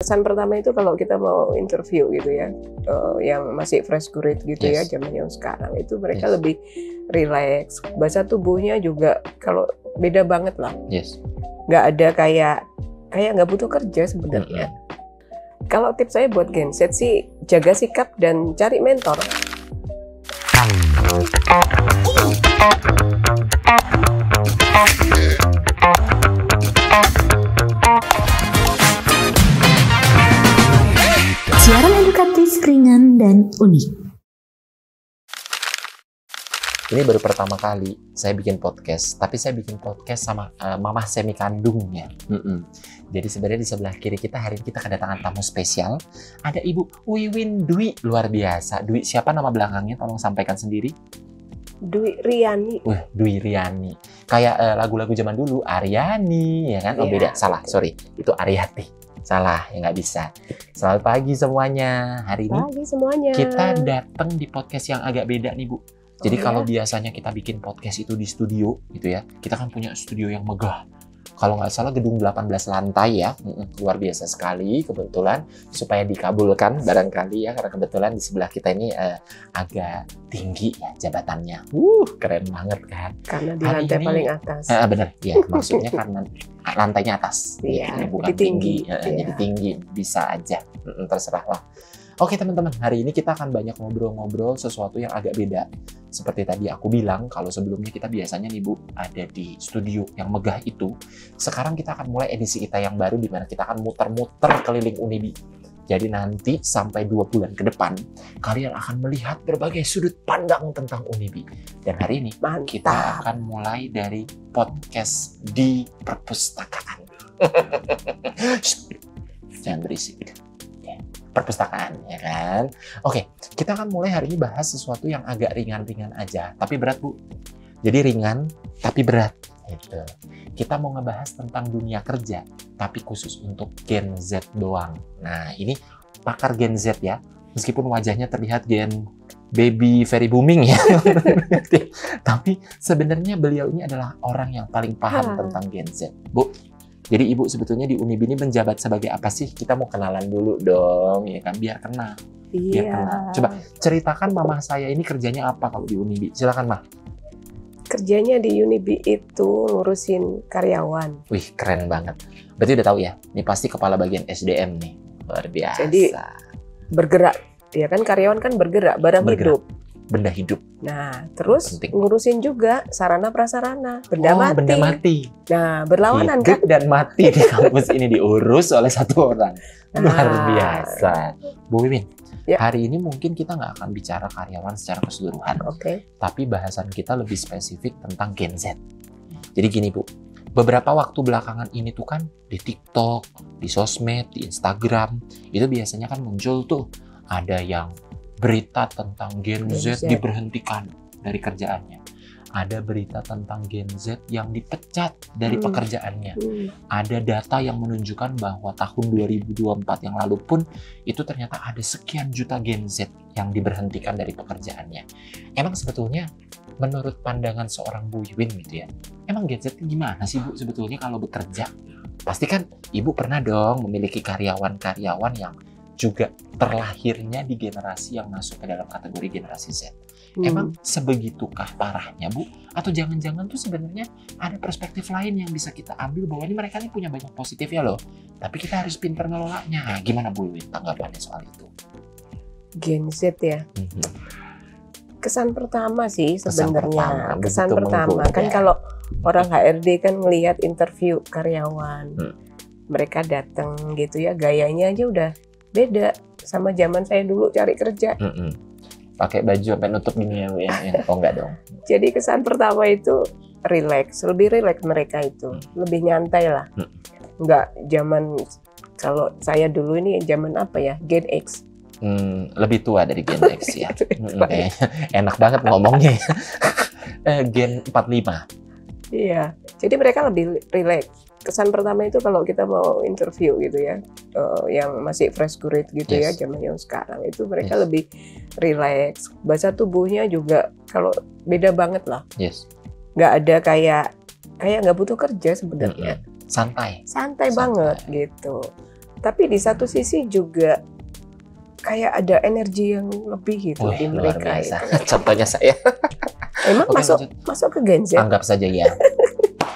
kesan pertama itu kalau kita mau interview gitu ya, yang masih fresh graduate gitu ya, zaman yang sekarang itu mereka lebih relax, bahasa tubuhnya juga kalau beda banget lah, nggak ada kayak nggak butuh kerja sebenarnya. Kalau tips saya buat Gen Z sih jaga sikap dan cari mentor. Siaran edukatif, ringan, dan unik. Ini baru pertama kali saya bikin podcast, tapi saya bikin podcast sama mamah semi kandungnya. Jadi sebenarnya di sebelah kiri kita hari ini kita kedatangan tamu spesial. Ada Ibu Wiwin Dwi, luar biasa. Dwi siapa nama belakangnya? Tolong sampaikan sendiri. Dwi Riani. Dwi Riani. Kayak lagu-lagu zaman dulu, Aryani, ya kan? Oh beda, salah, sorry. Itu Aryati. Salah, ya nggak bisa. Selamat pagi semuanya. Hari ini kita datang di podcast yang agak beda nih, Bu. Jadi kalau biasanya kita bikin podcast itu di studio gitu ya, kita kan punya studio yang megah. Kalau nggak salah gedung 18 lantai ya, luar biasa sekali kebetulan supaya dikabulkan barangkali ya, karena kebetulan di sebelah kita ini agak tinggi ya jabatannya. Keren banget kan? Karena di lantai paling atas. Bener, ya maksudnya karena lantainya atas, bukan tinggi. Jadi tinggi bisa aja, terserah lah. Oke teman-teman, hari ini kita akan banyak ngobrol-ngobrol sesuatu yang agak beda. Seperti tadi aku bilang, kalau sebelumnya kita biasanya nih Bu, ada di studio yang megah itu. Sekarang kita akan mulai edisi kita yang baru, di mana kita akan muter-muter keliling Unibi. Jadi nanti sampai 2 bulan ke depan, kalian akan melihat berbagai sudut pandang tentang Unibi. Dan hari ini, kita akan mulai dari podcast di perpustakaan. Jangan berisik. Perpustakaan, ya kan? Oke, kita akan mulai hari ini bahas sesuatu yang agak ringan-ringan aja, tapi berat, Bu. Jadi ringan, tapi berat. Gitu. Kita mau ngebahas tentang dunia kerja, tapi khusus untuk Gen Z doang. Nah, ini pakar Gen Z ya, meskipun wajahnya terlihat Gen baby very booming ya. Tapi sebenarnya beliau ini adalah orang yang paling paham tentang Gen Z. Bu, jadi Ibu sebetulnya di Unibi ini menjabat sebagai apa sih? Kita mau kenalan dulu dong, ya kan? Biar kenal. Biar kenal. Coba ceritakan mama saya ini kerjanya apa kalau di Unibi? Silakan, Mah. Kerjanya di Unibi itu ngurusin karyawan. Wih, keren banget. Berarti udah tahu ya? Ini pasti kepala bagian SDM nih. Luar biasa. Jadi bergerak. Ya kan karyawan kan bergerak, barang hidup. Benda hidup. Nah, terus ngurusin juga sarana prasarana, benda mati. Benda mati. Nah, berlawanan hidup kan? Dan mati di kampus ini diurus oleh satu orang. Luar biasa. Bu Wiwin, hari ini mungkin kita nggak akan bicara karyawan secara keseluruhan. Tapi bahasan kita lebih spesifik tentang Gen Z. Jadi gini Bu, beberapa waktu belakangan ini tuh kan di TikTok, di sosmed, di Instagram, itu biasanya kan muncul tuh ada yang berita tentang Gen Z diberhentikan dari kerjaannya. Ada berita tentang Gen Z yang dipecat dari pekerjaannya. Ada data yang menunjukkan bahwa tahun 2024 yang lalu pun itu ternyata ada sekian juta Gen Z yang diberhentikan dari pekerjaannya. Emang sebetulnya menurut pandangan seorang Bu Wiwin gitu ya, emang Gen Z gimana sih Bu sebetulnya kalau bekerja? Pasti kan Ibu pernah dong memiliki karyawan-karyawan yang juga terlahirnya di generasi yang masuk ke dalam kategori generasi Z. Emang sebegitukah parahnya, Bu? Atau jangan-jangan tuh sebenarnya ada perspektif lain yang bisa kita ambil bahwa ini mereka ini punya banyak positif ya loh. Tapi kita harus pintar ngelolanya. Gimana Bu Wiwin tanggapannya soal itu? Gen Z ya. Kesan pertama sih sebenarnya. Kesan pertama kan kalau orang HRD kan ngelihat interview karyawan. Mereka datang gitu ya, gayanya aja udah beda sama zaman saya dulu cari kerja. Pakai baju sampai nutup gini ya, oh enggak dong. Jadi kesan pertama itu lebih relax mereka itu, lebih nyantai lah. Enggak zaman kalau saya dulu ini zaman apa ya, Gen X. Lebih tua dari Gen X ya. Enak banget ngomongnya. Gen 45. Iya, jadi mereka lebih relax. Kesan pertama itu kalau kita mau interview gitu ya, yang masih fresh graduate gitu ya, zaman yang sekarang itu mereka lebih relax. Bahasa tubuhnya juga kalau beda banget lah. Nggak ada kayak nggak butuh kerja sebenarnya. Santai banget gitu. Tapi di satu sisi juga kayak ada energi yang lebih gitu di mereka. Contohnya saya. Emang masuk ke Gen Z? Anggap saja ya.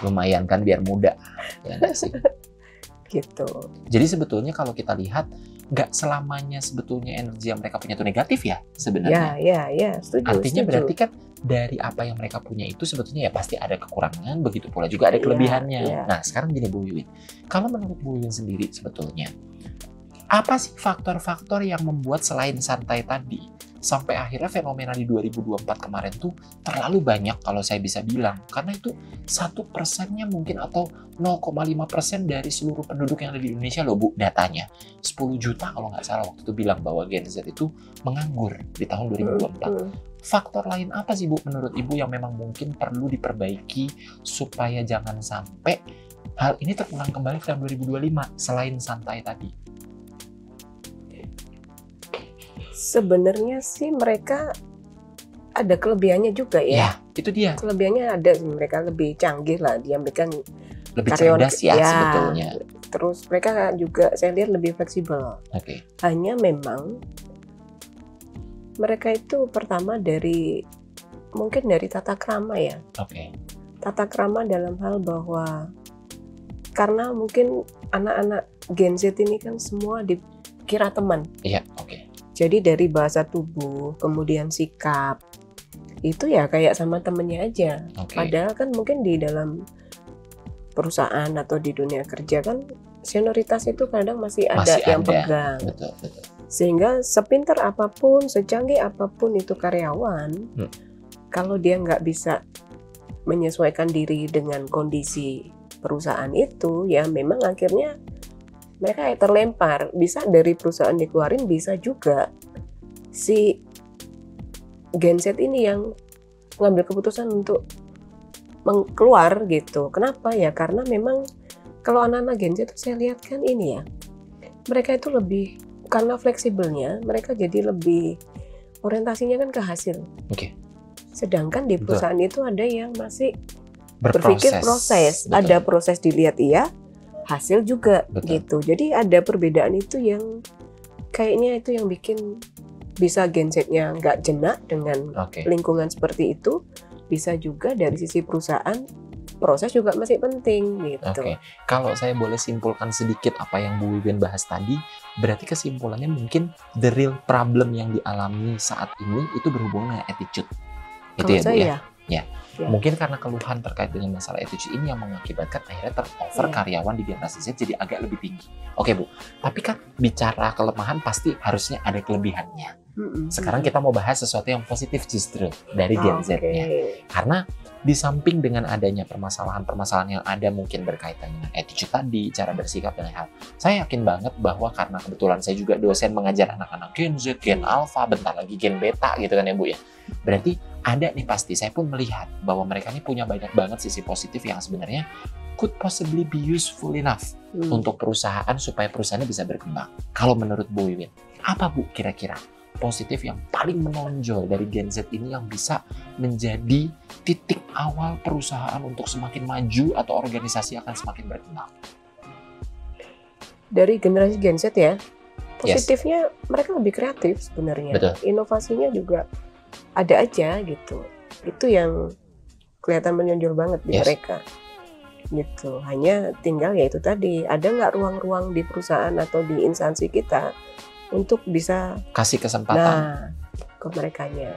Lumayan kan biar muda. Ya enggak sih? Gitu. Jadi sebetulnya kalau kita lihat, nggak selamanya sebetulnya energi yang mereka punya itu negatif ya sebenarnya. Ya, setuju. Artinya berarti kan dari apa yang mereka punya itu sebetulnya ya pasti ada kekurangan, begitu pula juga ada kelebihannya. Nah sekarang gini Bu Wiwin, kalau menurut Bu Wiwin sendiri sebetulnya, apa sih faktor-faktor yang membuat selain santai tadi, sampai akhirnya fenomena di 2024 kemarin tuh terlalu banyak kalau saya bisa bilang. Karena itu 1%-nya mungkin atau 0,5% dari seluruh penduduk yang ada di Indonesia loh Bu, datanya. 10 juta kalau nggak salah waktu itu bilang bahwa Gen Z itu menganggur di tahun 2024. Faktor lain apa sih Bu menurut Ibu yang memang mungkin perlu diperbaiki supaya jangan sampai hal ini terulang kembali ke tahun 2025 selain santai tadi? Sebenarnya sih mereka ada kelebihannya juga ya. Ya, itu dia. Kelebihannya ada, mereka lebih canggih lah, dia kan lebih cerdas ya sebetulnya. Terus mereka juga saya lihat lebih fleksibel. Oke. Hanya memang mereka itu pertama mungkin dari tata krama ya. Oke. Tata krama dalam hal bahwa karena mungkin anak-anak Gen Z ini kan semua dikira teman. Iya, oke. Jadi dari bahasa tubuh, kemudian sikap, itu ya kayak sama temennya aja. Padahal kan mungkin di dalam perusahaan atau di dunia kerja kan senioritas itu kadang masih ada yang pegang. Betul. Sehingga sepintar apapun, secanggih apapun itu karyawan, kalau dia nggak bisa menyesuaikan diri dengan kondisi perusahaan itu, ya memang akhirnya mereka terlempar. Bisa dari perusahaan dikeluarin, bisa juga si Gen Z ini yang mengambil keputusan untuk keluar gitu. Kenapa ya? Karena memang kalau anak-anak Gen Z itu saya lihat kan ini ya, mereka itu lebih, karena fleksibelnya, mereka jadi lebih orientasinya kan ke hasil. Sedangkan di perusahaan itu ada yang masih berpikir proses. Ada proses dilihat hasil juga gitu. Jadi ada perbedaan itu yang kayaknya itu yang bikin bisa Gen Z-nya nggak jenak dengan lingkungan seperti itu. Bisa juga dari sisi perusahaan proses juga masih penting gitu. Kalau saya boleh simpulkan sedikit apa yang Bu Wiwin bahas tadi, berarti kesimpulannya mungkin the real problem yang dialami saat ini itu berhubungan dengan attitude. Itu ya Bu ya? Ya. Mungkin karena keluhan terkait dengan masalah attitude ini yang mengakibatkan akhirnya turnover karyawan di generasi Z jadi agak lebih tinggi. Oke Bu, tapi kan bicara kelemahan pasti harusnya ada kelebihannya. Sekarang kita mau bahas sesuatu yang positif justru dari Gen Z-nya. Karena di samping dengan adanya permasalahan-permasalahan yang ada mungkin berkaitan dengan attitude tadi, cara bersikap dan hal, saya yakin banget bahwa karena kebetulan saya juga dosen mengajar anak-anak Gen Z, Gen Alpha, bentar lagi Gen Beta gitu kan ya Bu ya. Berarti ada nih pasti, saya pun melihat bahwa mereka ini punya banyak banget sisi positif yang sebenarnya could possibly be useful enough untuk perusahaan supaya perusahaannya bisa berkembang. Kalau menurut Bu Wiwin, apa Bu kira-kira positif yang paling menonjol dari Gen Z ini yang bisa menjadi titik awal perusahaan untuk semakin maju atau organisasi akan semakin berkembang? Dari generasi Gen Z ya, positifnya mereka lebih kreatif sebenarnya. Inovasinya juga ada aja gitu. Itu yang kelihatan menonjol banget di mereka. Gitu. Hanya tinggal ya itu tadi, ada nggak ruang-ruang di perusahaan atau di instansi kita untuk bisa kasih kesempatan ke merekanya.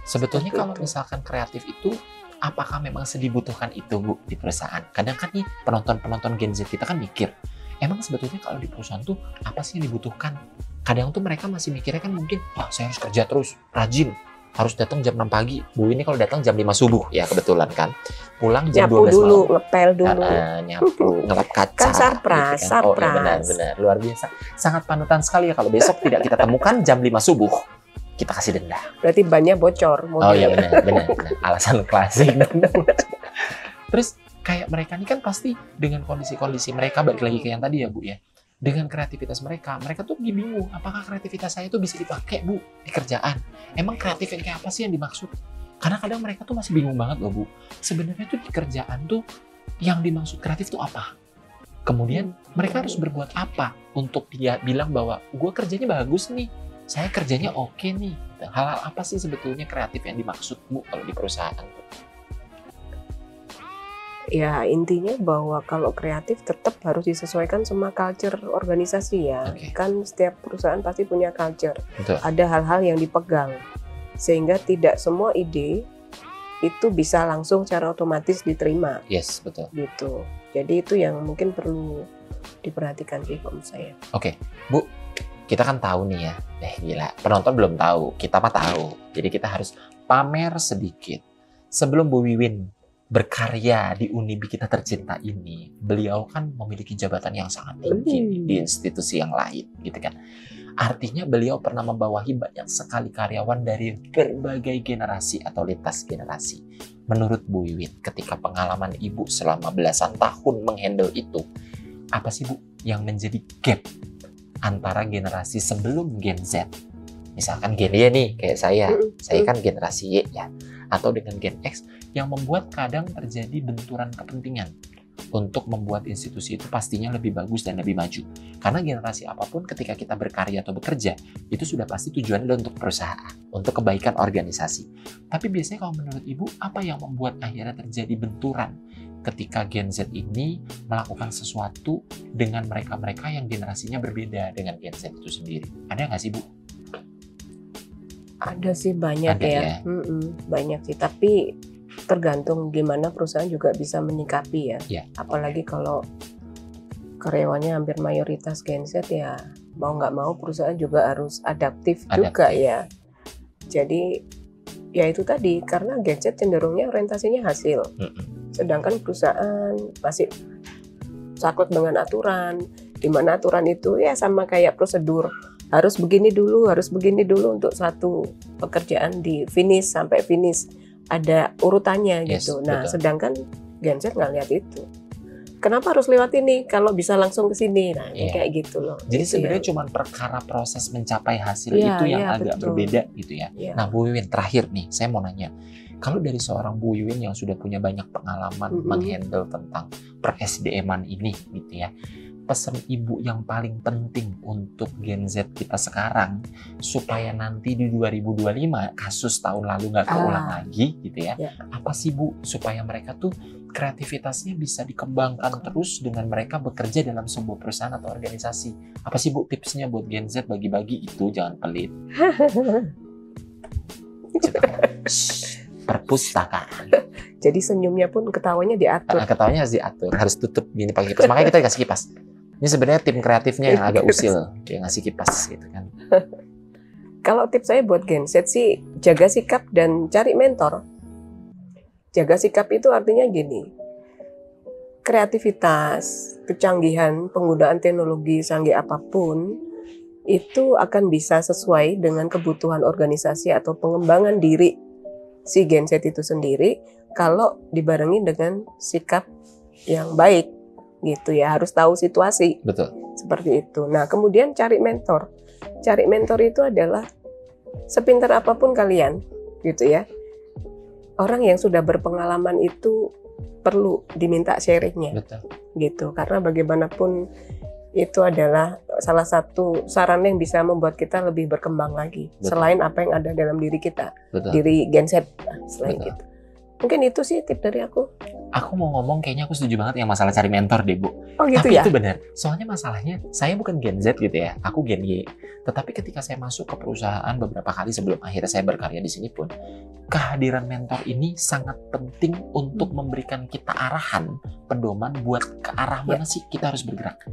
Sebetulnya kalau misalkan kreatif itu, apakah memang dibutuhkan itu Bu di perusahaan? Kadang kan nih penonton Gen Z kita kan mikir, emang sebetulnya kalau di perusahaan tuh apa sih yang dibutuhkan? Kadang tuh mereka masih mikirnya kan mungkin, saya harus kerja terus, rajin, harus datang jam 6 pagi. Bu ini kalau datang jam 5 subuh ya kebetulan kan. Pulang jam 12 dulu, malam. ngepel dulu. Nyapu, ngelap kaca. Kan sarpras, gitu kan. Oh ya benar-benar luar biasa. Sangat panutan sekali ya kalau besok tidak kita temukan jam 5 subuh. Kita kasih denda. Berarti bannya bocor. Oh iya benar. Alasan klasik. Terus kayak mereka ini kan pasti dengan kondisi-kondisi mereka, balik lagi ke yang tadi ya Bu ya. Dengan kreativitas mereka tuh bingung, apakah kreativitas saya itu bisa dipakai Bu di kerjaan? Emang kreatif yang kayak apa sih yang dimaksud? Karena kadang mereka tuh masih bingung banget loh Bu. Sebenarnya tuh di kerjaan tuh yang dimaksud kreatif tuh apa? Kemudian mereka harus berbuat apa untuk dia bilang bahwa gue kerjanya bagus nih, saya kerjanya oke nih. Hal-hal apa sih sebetulnya kreatif yang dimaksud Bu kalau di perusahaan? Ya intinya bahwa kalau kreatif tetap harus disesuaikan sama culture organisasi ya. Kan setiap perusahaan pasti punya culture. Betul. Ada hal-hal yang dipegang sehingga tidak semua ide itu bisa langsung secara otomatis diterima. Yes, betul. Gitu. Jadi itu yang mungkin perlu diperhatikan sih kalau saya. Oke, Bu, kita kan tahu nih ya. Gila, penonton belum tahu, kita mah tahu. Jadi kita harus pamer sedikit. Sebelum Bu Wiwin berkarya di Unibi kita tercinta ini, beliau kan memiliki jabatan yang sangat tinggi di institusi yang lain, gitu kan. Artinya beliau pernah membawahi banyak sekali karyawan dari berbagai generasi atau lintas generasi. Menurut Bu Wiwin, ketika pengalaman Ibu selama belasan tahun menghandle itu, apa sih Bu yang menjadi gap antara generasi sebelum Gen Z? Misalkan Gen Y nih, kayak saya kan generasi Y ya, atau dengan Gen X yang membuat kadang terjadi benturan kepentingan untuk membuat institusi itu pastinya lebih bagus dan lebih maju. Karena generasi apapun ketika kita berkarya atau bekerja, itu sudah pasti tujuannya adalah untuk perusahaan, untuk kebaikan organisasi. Tapi biasanya kalau menurut Ibu, apa yang membuat akhirnya terjadi benturan ketika Gen Z ini melakukan sesuatu dengan mereka-mereka yang generasinya berbeda dengan Gen Z itu sendiri? Ada nggak sih Bu? Ada sih banyak. Ada, ya. Banyak sih, tapi tergantung gimana perusahaan juga bisa menyikapi ya. Apalagi kalau karyawannya hampir mayoritas Gen Z ya, mau nggak mau perusahaan juga harus adaptif juga ya. Jadi ya itu tadi, karena Gen Z cenderungnya orientasinya hasil, sedangkan perusahaan masih saklek dengan aturan, di mana aturan itu ya sama kayak prosedur, harus begini dulu untuk satu pekerjaan di finish sampai finish. Ada urutannya gitu. Nah, betul. Sedangkan Gen Z nggak lihat itu. Kenapa harus lewat ini kalau bisa langsung ke sini? Nah, kayak gitu loh. Jadi gitu sebenarnya cuma perkara proses mencapai hasil itu yang agak berbeda gitu ya. Nah, Bu Wiwin, terakhir nih, saya mau nanya. Kalau dari seorang Bu Wiwin yang sudah punya banyak pengalaman menghandle tentang per-SDM-an ini gitu ya, pesan Ibu yang paling penting untuk Gen Z kita sekarang supaya nanti di 2025 kasus tahun lalu nggak keulang lagi gitu ya. Apa sih Bu supaya mereka tuh kreativitasnya bisa dikembangkan terus dengan mereka bekerja dalam sebuah perusahaan atau organisasi? Apa sih Bu tipsnya buat Gen Z? Bagi-bagi itu, jangan pelit. Perpustakaan. Jadi senyumnya pun ketawanya diatur. Ketawanya harus diatur, harus tutup gini pakai kipas. Makanya kita dikasih kipas. Ini sebenarnya tim kreatifnya yang agak usil, dia ngasih kipas gitu kan. Kalau tips saya buat Gen Z sih, jaga sikap dan cari mentor. Jaga sikap itu artinya gini, kreativitas, kecanggihan, penggunaan teknologi canggih apapun, itu akan bisa sesuai dengan kebutuhan organisasi atau pengembangan diri si Gen Z itu sendiri, kalau dibarengi dengan sikap yang baik. Gitu ya, harus tahu situasi. Betul. Seperti itu. Nah, kemudian cari mentor. Cari mentor itu adalah sepintar apapun kalian, gitu ya. Orang yang sudah berpengalaman itu perlu diminta sharingnya. Betul. Gitu. Karena bagaimanapun itu adalah salah satu saran yang bisa membuat kita lebih berkembang lagi. Betul. Selain apa yang ada dalam diri kita. Betul. Diri Gen Z, selain Betul. itu. Mungkin itu sih tip dari aku. Aku mau ngomong, kayaknya aku setuju banget yang masalah cari mentor deh, Bu. Oh gitu. Tapi ya? itu benar. Soalnya masalahnya, saya bukan Gen Z gitu ya. Aku Gen Y. Tetapi ketika saya masuk ke perusahaan beberapa kali sebelum akhirnya saya berkarya di sini pun, kehadiran mentor ini sangat penting untuk memberikan kita arahan, pedoman buat ke arah mana sih kita harus bergerak.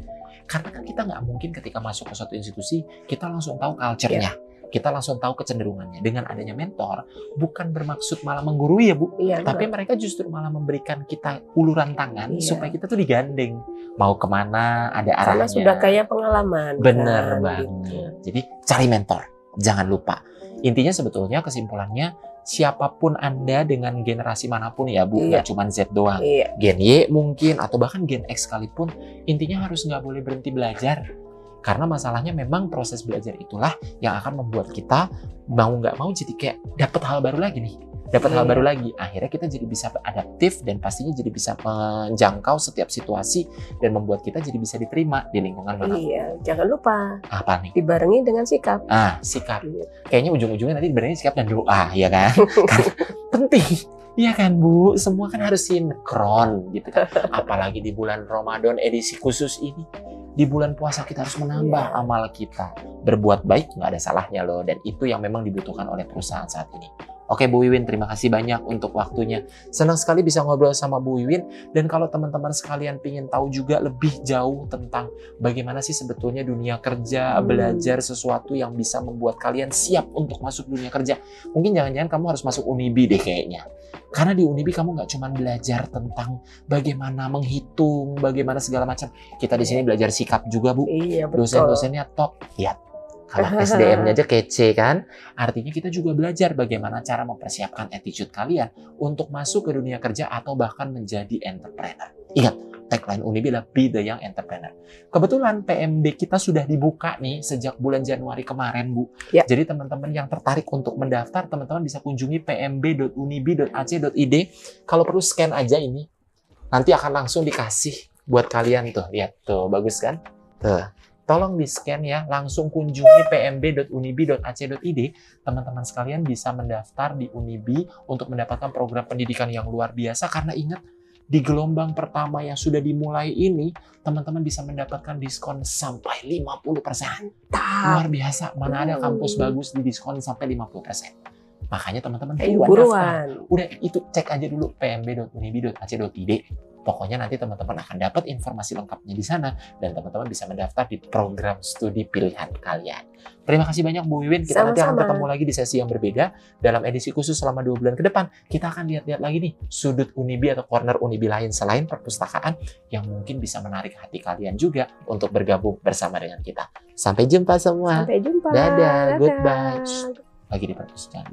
Karena kan kita nggak mungkin ketika masuk ke suatu institusi, kita langsung tahu culture-nya. Kita langsung tahu kecenderungannya. Dengan adanya mentor, bukan bermaksud malah menggurui ya Bu, tapi mereka justru malah memberikan kita uluran tangan supaya kita tuh digandeng. Mau kemana, ada arahnya. Karena sudah kayak pengalaman. Bener banget. Gitu. Jadi cari mentor, jangan lupa. Intinya sebetulnya kesimpulannya, siapapun Anda dengan generasi manapun ya Bu, nggak cuma Z doang. Gen Y mungkin, atau bahkan Gen X sekalipun, intinya harus nggak boleh berhenti belajar. Karena masalahnya memang proses belajar itulah yang akan membuat kita mau nggak mau jadi kayak dapat hal baru lagi nih. dapat hal baru lagi. Akhirnya kita jadi bisa adaptif dan pastinya jadi bisa menjangkau setiap situasi dan membuat kita jadi bisa diterima di lingkungan mana. Iya, jangan lupa. Apa nih? Dibarengi dengan sikap. Sikap. Kayaknya ujung-ujungnya nanti dibarengi sikap dan doa, ya kan? Kan penting. Iya kan Bu, semua kan harus sinkron gitu kan. Apalagi di bulan Ramadan edisi khusus ini. Di bulan puasa kita harus menambah amal kita. Berbuat baik nggak ada salahnya loh. Dan itu yang memang dibutuhkan oleh perusahaan saat ini. Oke Bu Wiwin, terima kasih banyak untuk waktunya. Senang sekali bisa ngobrol sama Bu Wiwin. Dan kalau teman-teman sekalian ingin tahu juga lebih jauh tentang bagaimana sih sebetulnya dunia kerja, belajar sesuatu yang bisa membuat kalian siap untuk masuk dunia kerja. Mungkin jangan-jangan kamu harus masuk Unibi deh kayaknya. Karena di Unibi kamu nggak cuma belajar tentang bagaimana menghitung, bagaimana segala macam. Kita di sini belajar sikap juga Bu. Iya, betul. Dosen-dosennya top. Lihat. Kalau SDM-nya aja kece kan, artinya kita juga belajar bagaimana cara mempersiapkan attitude kalian untuk masuk ke dunia kerja atau bahkan menjadi entrepreneur. Ingat, tagline Unibi adalah Be the Young Entrepreneur. Kebetulan PMB kita sudah dibuka nih sejak bulan Januari kemarin, Bu. Ya. Jadi teman-teman yang tertarik untuk mendaftar, teman-teman bisa kunjungi pmb.unibi.ac.id. Kalau perlu scan aja ini, nanti akan langsung dikasih buat kalian tuh. Lihat tuh, bagus kan? Tuh. Tolong di-scan ya, langsung kunjungi pmb.unibi.ac.id. Teman-teman sekalian bisa mendaftar di Unibi untuk mendapatkan program pendidikan yang luar biasa. Karena ingat, di gelombang pertama yang sudah dimulai ini, teman-teman bisa mendapatkan diskon sampai 50%. Luar biasa, mana ada kampus bagus di diskon sampai 50%. Makanya teman-teman buruan. Udah, itu cek aja dulu pmb.unibi.ac.id. Pokoknya nanti teman-teman akan dapat informasi lengkapnya di sana dan teman-teman bisa mendaftar di program studi pilihan kalian. Terima kasih banyak Bu Wiwin. Kita nanti akan ketemu lagi di sesi yang berbeda dalam edisi khusus selama 2 bulan ke depan. Kita akan lihat-lihat lagi nih sudut Unibi atau corner Unibi lain selain perpustakaan yang mungkin bisa menarik hati kalian juga untuk bergabung bersama dengan kita. Sampai jumpa semua. Sampai jumpa. Dadah. Goodbye. Lagi di perpustakaan.